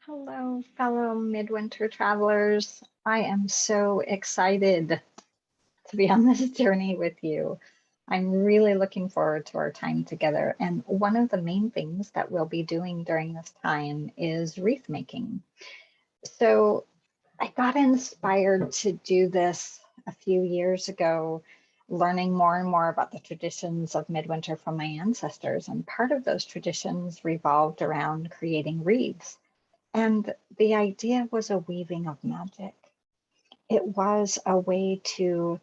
Hello, fellow midwinter travelers. I am so excited to be on this journey with you. I'm really looking forward to our time together. And one of the main things that we'll be doing during this time is wreath making. So I got inspired to do this a few years ago, learning more and more about the traditions of midwinter from my ancestors. And part of those traditions revolved around creating wreaths. And the idea was a weaving of magic. It was a way to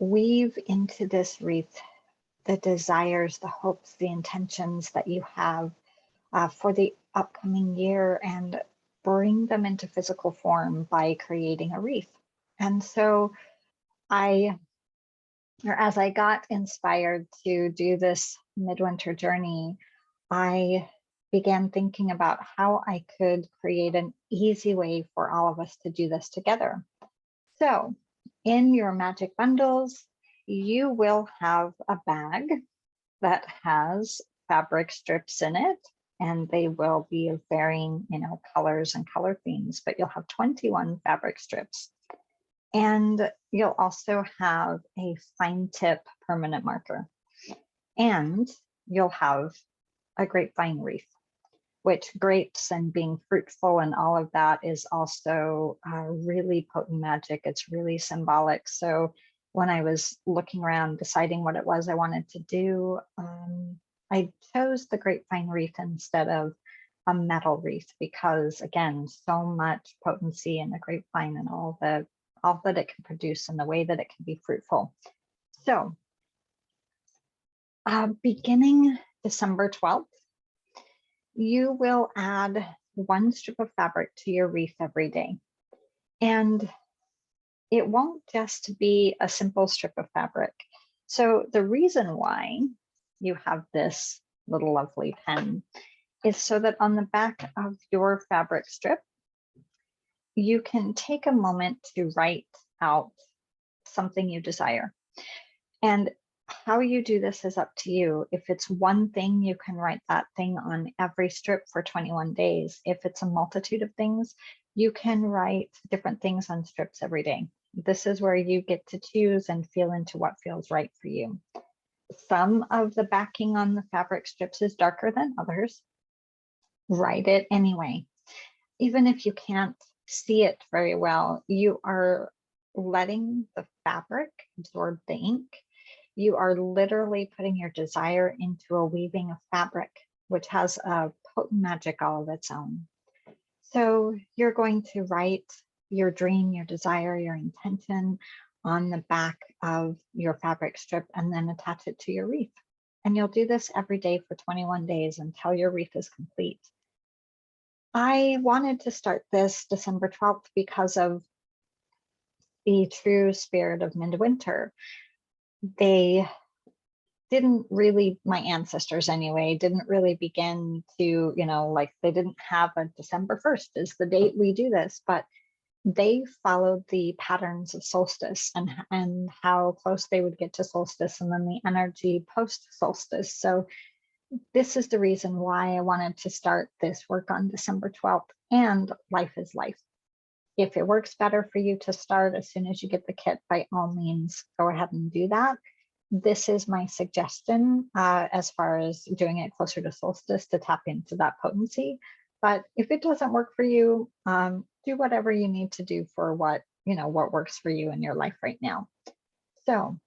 weave into this wreath the desires, the hopes, the intentions that you have for the upcoming year and bring them into physical form by creating a wreath. And so as I got inspired to do this midwinter journey, I began thinking about how I could create an easy way for all of us to do this together. So in your magic bundles, you will have a bag that has fabric strips in it, and they will be of varying, colors and color themes, but you'll have 21 fabric strips. And you'll also have a fine tip permanent marker, and you'll have a grapevine wreath, which grapes and being fruitful and all of that is also really potent magic. It's really symbolic. So when I was looking around deciding what it was I wanted to do, I chose the grapevine wreath instead of a metal wreath because, again, so much potency in the grapevine and all that it can produce and the way that it can be fruitful. So beginning December 12th, you will add one strip of fabric to your wreath every day. And it won't just be a simple strip of fabric. So the reason why you have this little lovely pen is so that on the back of your fabric strip, you can take a moment to write out something you desire. And how you do this is up to you. If it's one thing, you can write that thing on every strip for 21 days. If it's a multitude of things, you can write different things on strips every day. This is where you get to choose and feel into what feels right for you. Some of the backing on the fabric strips is darker than others. Write it anyway. Even if you can't see it very well, you are letting the fabric absorb the ink. You are literally putting your desire into a weaving of fabric, which has a potent magic all of its own. So you're going to write your dream, your desire, your intention on the back of your fabric strip and then attach it to your wreath. And you'll do this every day for 21 days until your wreath is complete. I wanted to start this December 12th because of the true spirit of midwinter. They didn't really, my ancestors anyway, didn't really begin to, they didn't have a December 1st is the date we do this, but they followed the patterns of solstice and how close they would get to solstice and then the energy post solstice. So this is the reason why I wanted to start this work on December 12th, and life is life. If it works better for you to start as soon as you get the kit, by all means, go ahead and do that. This is my suggestion as far as doing it closer to solstice to tap into that potency. But if it doesn't work for you, do whatever you need to do for what works for you in your life right now. So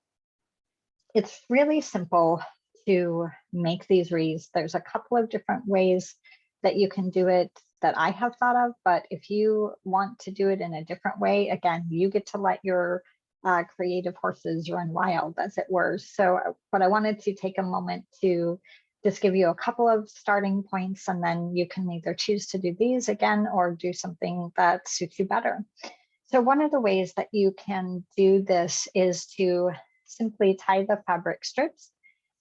it's really simple to make these wreaths. There's a couple of different ways that you can do it that I have thought of, but if you want to do it in a different way, again, you get to let your creative horses run wild, as it were. So, but I wanted to take a moment to just give you a couple of starting points, and then you can either choose to do these again or do something that suits you better. So one of the ways that you can do this is to simply tie the fabric strips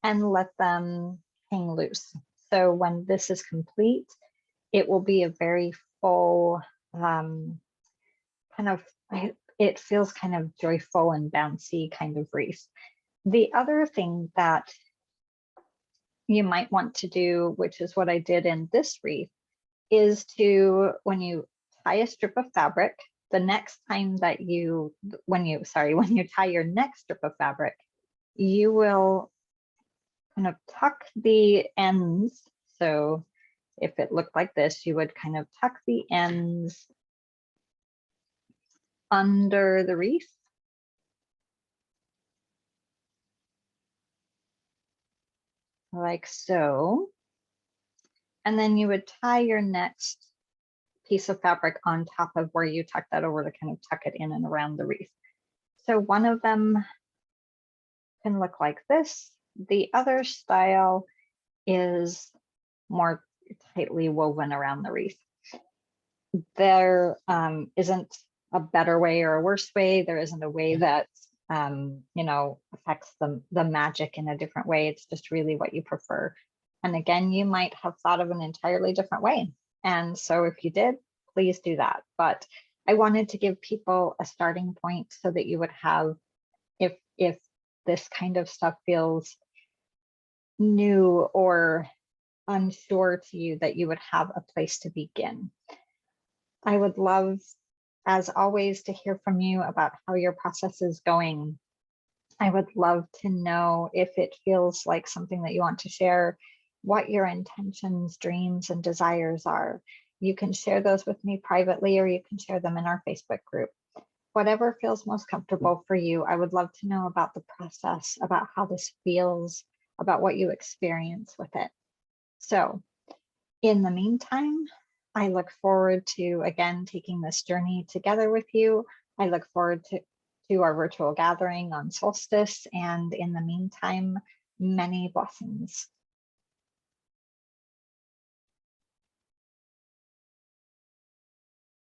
and let them hang loose. So when this is complete, it will be a very full it feels kind of joyful and bouncy kind of wreath. The other thing that you might want to do, which is what I did in this wreath, is to, when you tie a strip of fabric, the next time that when you tie your next strip of fabric, you will kind of tuck the ends. So if it looked like this, you would kind of tuck the ends under the wreath. Like so. And then you would tie your next piece of fabric on top of where you tuck that over to kind of tuck it in and around the wreath. So one of them can look like this. The other style is more tightly woven around the wreath. There isn't a better way or a worse way. There isn't a way that affects the magic in a different way. It's just really what you prefer. And again, you might have thought of an entirely different way. And so if you did, please do that. But I wanted to give people a starting point so that you would have, if this kind of stuff feels new or unsure to you, that you would have a place to begin. I would love, as always, to hear from you about how your process is going. I would love to know if it feels like something that you want to share, what your intentions, dreams, and desires are. You can share those with me privately, or you can share them in our Facebook group. Whatever feels most comfortable for you. I would love to know about the process, about how this feels, about what you experience with it. So in the meantime, I look forward to, again, taking this journey together with you. I look forward to our virtual gathering on solstice. And in the meantime, many blessings.